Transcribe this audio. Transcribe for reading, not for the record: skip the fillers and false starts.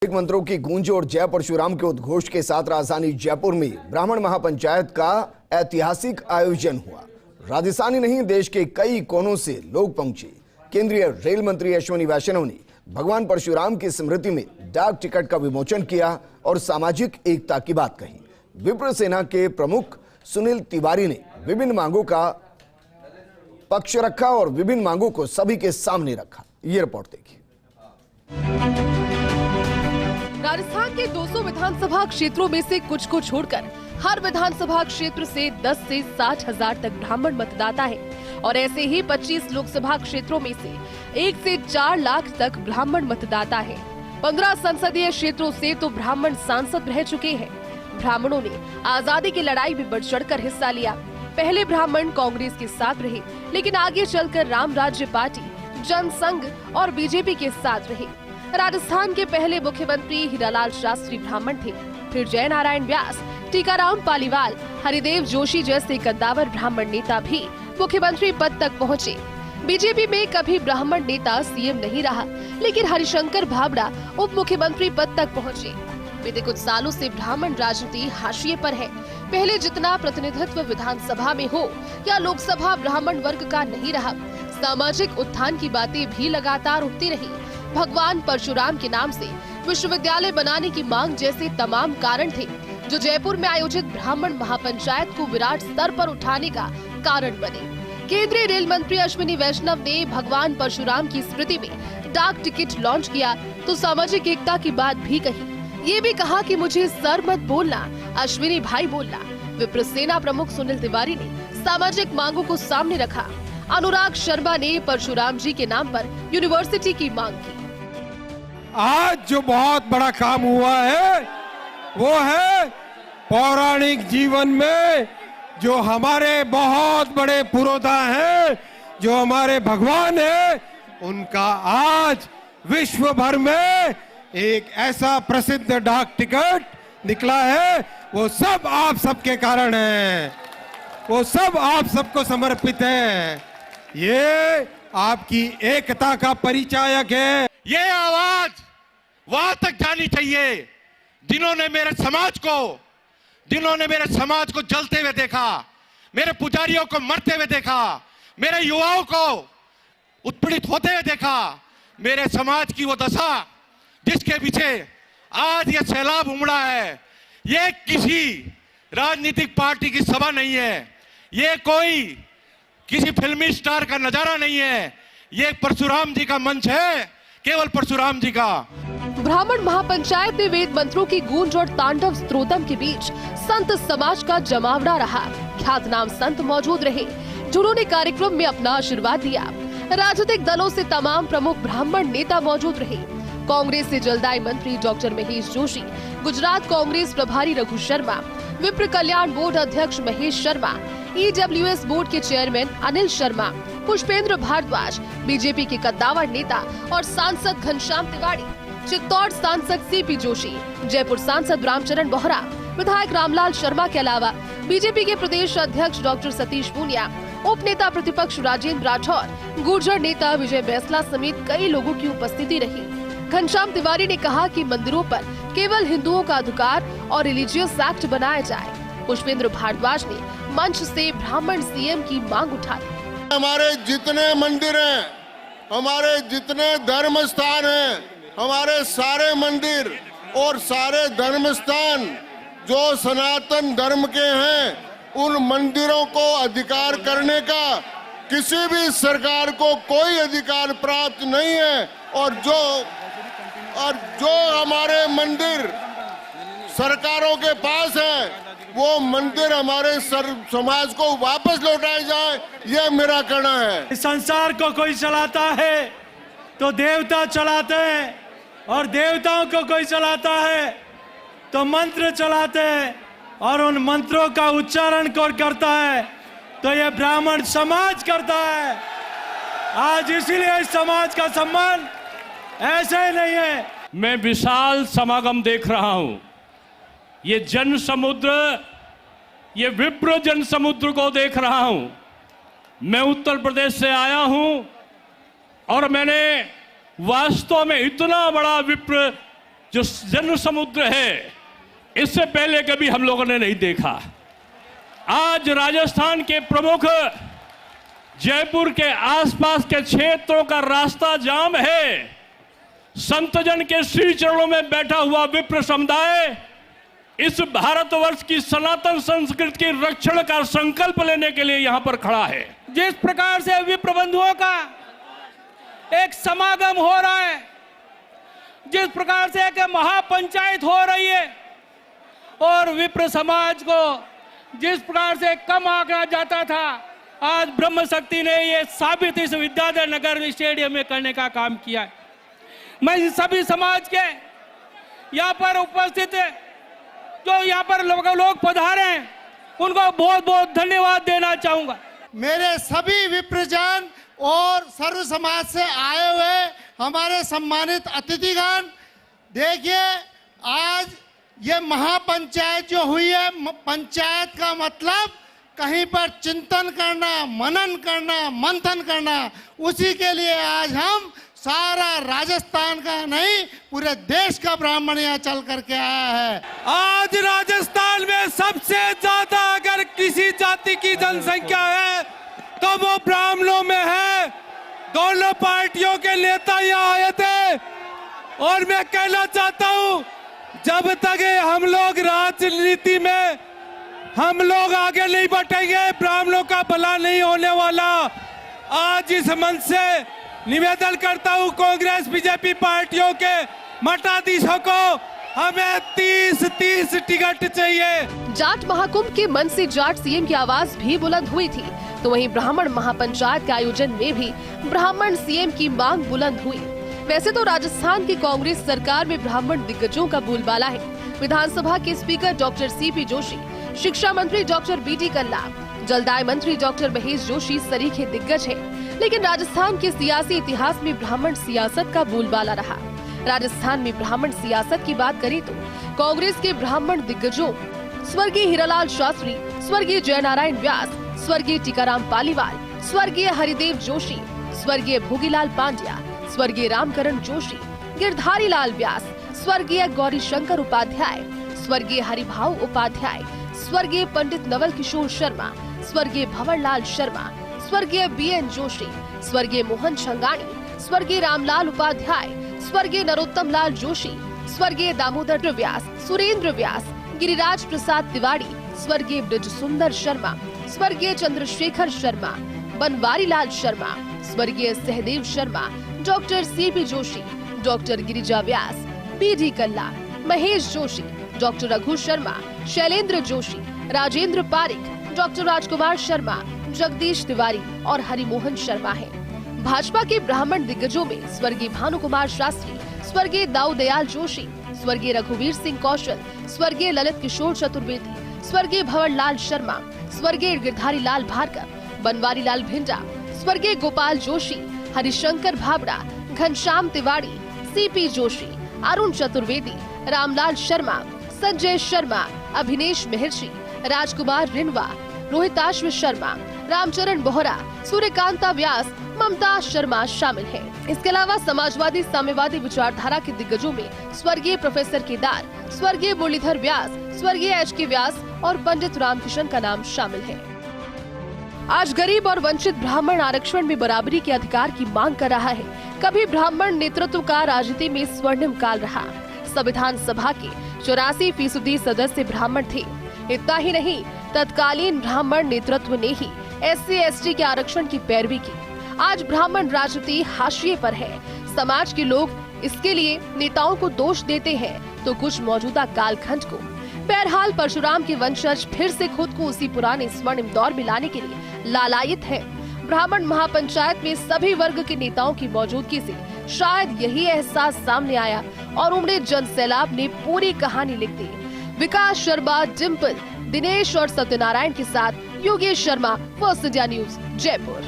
मंत्रों की गूंज और जय परशुराम के उद्घोष के साथ राजधानी जयपुर में ब्राह्मण महापंचायत का ऐतिहासिक आयोजन हुआ। राजस्थान ही नहीं, देश के कई कोनों से लोग पहुंचे। केंद्रीय रेल मंत्री अश्विनी वैष्णव ने भगवान परशुराम की स्मृति में डाक टिकट का विमोचन किया और सामाजिक एकता की बात कही। विप्र सेना के प्रमुख सुनील तिवारी ने विभिन्न मांगों का पक्ष रखा और विभिन्न मांगों को सभी के सामने रखा। ये रिपोर्ट देखिए। राजस्थान के 200 विधानसभा क्षेत्रों में से कुछ को छोड़कर हर विधानसभा क्षेत्र से 10 से 60 हजार तक ब्राह्मण मतदाता हैं और ऐसे ही 25 लोकसभा क्षेत्रों में से 1 से 4 लाख तक ब्राह्मण मतदाता हैं। 15 संसदीय क्षेत्रों से तो ब्राह्मण सांसद रह चुके हैं। ब्राह्मणों ने आजादी की लड़ाई में बढ़ चढ़कर हिस्सा लिया। पहले ब्राह्मण कांग्रेस के साथ रहे, लेकिन आगे चलकर राम राज्य पार्टी, जनसंघ और बीजेपी के साथ रहे। राजस्थान के पहले मुख्यमंत्री हीरालाल शास्त्री ब्राह्मण थे, फिर जय नारायण व्यास, टीकाराम पालीवाल, हरिदेव जोशी जैसे कद्दावर ब्राह्मण नेता भी मुख्यमंत्री पद तक पहुंचे। बीजेपी में कभी ब्राह्मण नेता सीएम नहीं रहा, लेकिन हरिशंकर भाबड़ा उप मुख्यमंत्री पद तक पहुंचे। बीते कुछ सालों से ब्राह्मण राजनीति हाशिए पर है। पहले जितना प्रतिनिधित्व विधानसभा में हो या लोकसभा ब्राह्मण वर्ग का नहीं रहा। सामाजिक उत्थान की बातें भी लगातार उठती रही। भगवान परशुराम के नाम से विश्वविद्यालय बनाने की मांग जैसे तमाम कारण थे, जो जयपुर में आयोजित ब्राह्मण महापंचायत को विराट स्तर पर उठाने का कारण बने। केंद्रीय रेल मंत्री अश्विनी वैष्णव ने भगवान परशुराम की स्मृति में डाक टिकट लॉन्च किया तो सामाजिक एकता की बात भी कही। ये भी कहा कि मुझे सर मत बोलना, अश्विनी भाई बोलना। विप्र सेना प्रमुख सुनील तिवारी ने सामाजिक मांगों को सामने रखा। अनुराग शर्मा ने परशुराम जी के नाम पर यूनिवर्सिटी की मांग की। आज जो बहुत बड़ा काम हुआ है वो है पौराणिक जीवन में जो हमारे बहुत बड़े पुरोधा हैं, जो हमारे भगवान हैं, उनका आज विश्व भर में एक ऐसा प्रसिद्ध डाक टिकट निकला है। वो सब आप सबके कारण है, वो सब आप सबको समर्पित है। ये आपकी एकता का परिचायक है। ये आवाज वहां तक जानी चाहिए जिन्होंने मेरे समाज को जलते हुए देखा, मेरे पुजारियों को मरते हुए देखा, मेरे युवाओं को उत्पीड़ित होते हुए देखा, मेरे समाज की वो दशा जिसके पीछे आज ये सैलाब उमड़ा है। ये किसी राजनीतिक पार्टी की सभा नहीं है, ये कोई किसी फिल्मी स्टार का नजारा नहीं है, ये परशुराम जी का मंच है, केवल परशुराम जी का। ब्राह्मण महापंचायत में वेद मंत्रों की गूंज और तांडव स्त्रोतम के बीच संत समाज का जमावड़ा रहा। ख्यातनाम संत मौजूद रहे, जिन्होंने कार्यक्रम में अपना आशीर्वाद दिया। राजनीतिक दलों से तमाम प्रमुख ब्राह्मण नेता मौजूद रहे। कांग्रेस से जलदाय मंत्री डॉक्टर महेश जोशी, गुजरात कांग्रेस प्रभारी रघु शर्मा, विप्र कल्याण बोर्ड अध्यक्ष महेश शर्मा, EWS बोर्ड के चेयरमैन अनिल शर्मा, पुष्पेंद्र भारद्वाज, बीजेपी के कद्दावर नेता और सांसद घनश्याम तिवारी, चित्तौड़ सांसद CP जोशी, जयपुर सांसद रामचरण बोहरा, विधायक रामलाल शर्मा के अलावा बीजेपी के प्रदेश अध्यक्ष डॉक्टर सतीश पूनिया, उप नेता प्रतिपक्ष राजेंद्र राठौर, गुर्जर नेता विजय बैसला समेत कई लोगों की उपस्थिति रही। घनश्याम तिवारी ने कहा कि मंदिरों पर केवल हिंदुओं का अधिकार और रिलीजियस एक्ट बनाया जाए। पुष्पेंद्र भारद्वाज ने मंच से ब्राह्मण सीएम की मांग उठाई। हमारे जितने मंदिर हैं, हमारे जितने धर्म स्थान हैं, हमारे सारे मंदिर और सारे धर्म स्थान जो सनातन धर्म के हैं, उन मंदिरों को अधिकार करने का किसी भी सरकार को कोई अधिकार प्राप्त नहीं है। और जो हमारे मंदिर सरकारों के पास है, वो मंदिर हमारे समाज को वापस लौटाए जाए, ये मेरा कहना है। संसार को कोई चलाता है तो देवता चलाते हैं, और देवताओं को कोई चलाता है तो मंत्र चलाते हैं, और उन मंत्रों का उच्चारण कौन करता है तो ये ब्राह्मण समाज करता है। आज इसीलिए इस समाज का सम्मान ऐसे ही नहीं है। मैं विशाल समागम देख रहा हूं। ये जन समुद्र, ये विप्र जन समुद्र को देख रहा हूं। मैं उत्तर प्रदेश से आया हूं और मैंने वास्तव में इतना बड़ा विप्र जो जन समुद्र है, इससे पहले कभी हम लोगों ने नहीं देखा। आज राजस्थान के प्रमुख जयपुर के आसपास के क्षेत्रों का रास्ता जाम है। संतजन के श्री चरणों में बैठा हुआ विप्र समुदाय इस भारतवर्ष की सनातन संस्कृति के रक्षण का संकल्प लेने के लिए यहां पर खड़ा है। जिस प्रकार से विप्र बंधुओं का एक समागम हो रहा है, जिस प्रकार से एक महापंचायत हो रही है और विप्र समाज को जिस प्रकार से कम आंका जाता था, आज ब्रह्म शक्ति ने ये साबित इस विद्याधर नगर स्टेडियम में करने का काम किया है। मैं इन सभी समाज के यहाँ पर उपस्थित जो यहाँ पर लोग पधारे हैं, उनको बहुत बहुत धन्यवाद देना चाहूंगा। मेरे सभी विप्रजन और सर्व समाज से आए हुए हमारे सम्मानित अतिथिगण, देखिए आज ये महापंचायत जो हुई है, पंचायत का मतलब कहीं पर चिंतन करना, मनन करना, मंथन करना, उसी के लिए आज हम सारा राजस्थान का नहीं पूरे देश का ब्राह्मण यहाँ चल करके आया है। आज राजस्थान में सबसे ज्यादा अगर किसी जाति की जनसंख्या है तो वो ब्राह्मणों में है। दोनों पार्टियों के नेता यहाँ आए थे और मैं कहना चाहता हूँ, जब तक हम लोग राजनीति में हम लोग आगे नहीं बढ़ेंगे, ब्राह्मणों का भला नहीं होने वाला। आज इस मंच से निवेदन करता हूं कांग्रेस बीजेपी पार्टियों के मठाधीशों को, हमें 30 टिकट चाहिए। जाट महाकुंभ के मन से जाट सीएम की आवाज भी बुलंद हुई थी, तो वहीं ब्राह्मण महापंचायत के आयोजन में भी ब्राह्मण सीएम की मांग बुलंद हुई। वैसे तो राजस्थान की कांग्रेस सरकार में ब्राह्मण दिग्गजों का बोलबाला है। विधानसभा के स्पीकर डॉक्टर सीपी जोशी, शिक्षा मंत्री डॉक्टर बीटी कल्ला, जलदाय मंत्री डॉक्टर महेश जोशी सरीखे दिग्गज है। लेकिन राजस्थान के सियासी इतिहास में ब्राह्मण सियासत का बोलबाला रहा। राजस्थान में ब्राह्मण सियासत की बात करें तो कांग्रेस के ब्राह्मण दिग्गजों स्वर्गीय हीरालाल शास्त्री, स्वर्गीय जयनारायण व्यास, स्वर्गीय टीकाराम पालीवाल, स्वर्गीय हरिदेव जोशी, स्वर्गीय भोगीलाल पांड्या, स्वर्गीय रामकरण जोशी, गिरधारी लाल व्यास, स्वर्गीय गौरी शंकर उपाध्याय, स्वर्गीय हरिभाऊ उपाध्याय, स्वर्गीय पंडित नवल किशोर शर्मा, स्वर्गीय भंवरलाल शर्मा, स्वर्गीय बीएन जोशी, स्वर्गीय मोहन छंगानी, स्वर्गीय रामलाल उपाध्याय, स्वर्गीय नरोत्तम लाल जोशी, स्वर्गीय दामोदर व्यास, सुरेंद्र व्यास, गिरिराज प्रसाद तिवारी, स्वर्गीय ब्रज सुंदर शर्मा, स्वर्गीय चंद्रशेखर शर्मा, बनवारी लाल शर्मा, स्वर्गीय Sahdev Sharma, doctor CP Joshi, doctor Girija Vyas, BD Kalla, Mahesh Joshi, doctor Raghu Sharma, Shailendra Joshi, Rajendra Pareek, doctor Rajkumar Sharma, Jagdish Tiwari और हरिमोहन शर्मा हैं। भाजपा के ब्राह्मण दिग्गजों में स्वर्गीय भानु कुमार शास्त्री, स्वर्गीय दाऊदयाल जोशी, स्वर्गीय रघुवीर सिंह कौशल, स्वर्गीय ललित किशोर चतुर्वेदी, स्वर्गीय भंवरलाल शर्मा, स्वर्गीय गिरधारी लाल भार्गव, बनवारी लाल भिंडा, स्वर्गीय गोपाल जोशी, हरिशंकर भाबड़ा, घनश्याम तिवारी, सीपी जोशी, अरुण चतुर्वेदी, रामलाल शर्मा, संजय शर्मा, अभिनेश महर्षि, राजकुमार रिनवा, रोहिताश्व शर्मा, रामचरण बोहरा, सूर्यकांता व्यास, ममता शर्मा शामिल हैं। इसके अलावा समाजवादी साम्यवादी विचारधारा के दिग्गजों में स्वर्गीय प्रोफेसर केदार, स्वर्गीय मुरलीधर व्यास, स्वर्गीय एच.के. व्यास और पंडित रामकिशन का नाम शामिल है। आज गरीब और वंचित ब्राह्मण आरक्षण में बराबरी के अधिकार की मांग कर रहा है। कभी ब्राह्मण नेतृत्व का राजनीति में स्वर्णिम काल रहा। संविधान सभा के 84% सदस्य ब्राह्मण थे। इतना ही नहीं, तत्कालीन ब्राह्मण नेतृत्व ने ही SC/ST के आरक्षण की पैरवी की। आज ब्राह्मण राजनीति हाशिए पर है। समाज के लोग इसके लिए नेताओं को दोष देते हैं तो कुछ मौजूदा कालखंड को। बहरहाल परशुराम के वंशज फिर से खुद को उसी पुराने स्वर्णिम दौर में लाने के लिए लालायित है। ब्राह्मण महापंचायत में सभी वर्ग के नेताओं की मौजूदगी से शायद यही एहसास सामने आया और उमड़े जन सैलाब ने पूरी कहानी लिख दी। विकास शर्मा, डिम्पल, दिनेश और सत्यनारायण के साथ Yogesh Sharma, first India news, Jaipur.